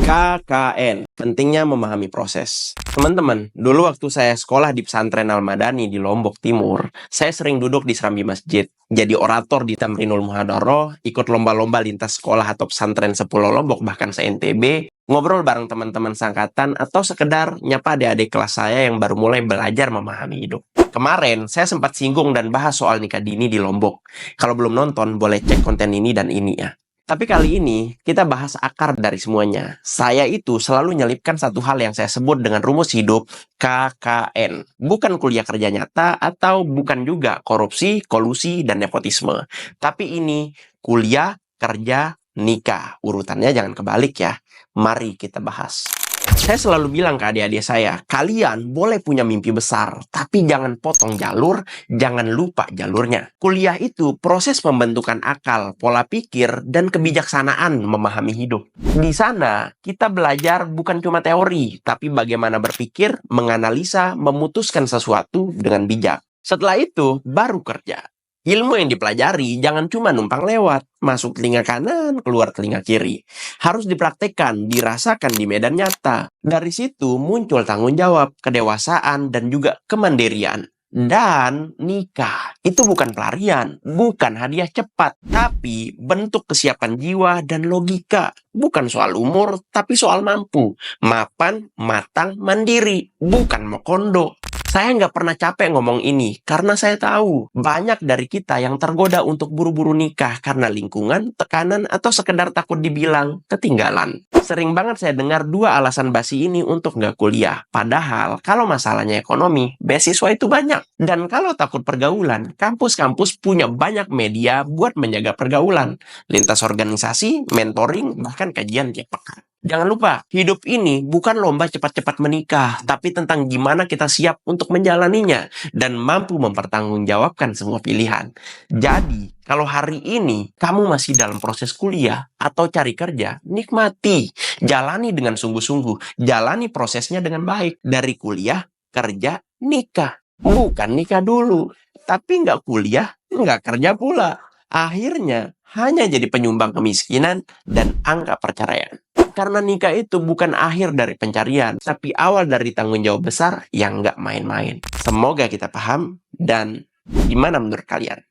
KKN, pentingnya memahami proses. Teman-teman, dulu waktu saya sekolah di pesantren Al-Madani di Lombok Timur, saya sering duduk di serambi masjid, jadi orator di Tamrinul Muhadharoh, ikut lomba-lomba lintas sekolah atau pesantren sepulau Lombok, bahkan se-NTB, ngobrol bareng teman-teman sangkatan, atau sekedar nyapa adik-adik kelas saya yang baru mulai belajar memahami hidup. Kemarin, saya sempat singgung dan bahas soal nikah dini di Lombok. Kalau belum nonton, boleh cek konten ini dan ini ya. Tapi kali ini, kita bahas akar dari semuanya. Saya itu selalu nyelipkan satu hal yang saya sebut dengan rumus hidup KKN. Bukan kuliah kerja nyata atau bukan juga korupsi, kolusi, dan nepotisme. Tapi ini kuliah, kerja, nikah. Urutannya jangan kebalik ya. Mari kita bahas. Saya selalu bilang ke adik-adik saya, kalian boleh punya mimpi besar, tapi jangan potong jalur, jangan lupa jalurnya. Kuliah itu proses pembentukan akal, pola pikir, dan kebijaksanaan memahami hidup. Di sana, kita belajar bukan cuma teori, tapi bagaimana berpikir, menganalisa, memutuskan sesuatu dengan bijak. Setelah itu, baru kerja. Ilmu yang dipelajari jangan cuma numpang lewat, masuk telinga kanan, keluar telinga kiri. Harus dipraktekkan, dirasakan di medan nyata. Dari situ muncul tanggung jawab, kedewasaan, dan juga kemandirian. Dan nikah, itu bukan pelarian, bukan hadiah cepat, tapi bentuk kesiapan jiwa dan logika. Bukan soal umur, tapi soal mampu. Mapan, matang, mandiri, bukan mokondo. Saya nggak pernah capek ngomong ini, karena saya tahu banyak dari kita yang tergoda untuk buru-buru nikah karena lingkungan, tekanan, atau sekedar takut dibilang ketinggalan. Sering banget saya dengar dua alasan basi ini untuk nggak kuliah. Padahal, kalau masalahnya ekonomi, beasiswa itu banyak. Dan kalau takut pergaulan, kampus-kampus punya banyak media buat menjaga pergaulan. Lintas organisasi, mentoring, bahkan kajian tiap pekan. Jangan lupa, hidup ini bukan lomba cepat-cepat menikah, tapi tentang gimana kita siap untuk menjalaninya dan mampu mempertanggungjawabkan semua pilihan. Jadi, kalau hari ini kamu masih dalam proses kuliah atau cari kerja, nikmati. Jalani dengan sungguh-sungguh. Jalani prosesnya dengan baik. Dari kuliah, kerja, nikah. Bukan nikah dulu, tapi nggak kuliah, nggak kerja pula. Akhirnya, hanya jadi penyumbang kemiskinan dan angka perceraian. Karena nikah itu bukan akhir dari pencarian, tapi awal dari tanggung jawab besar yang nggak main-main. Semoga kita paham, dan gimana menurut kalian?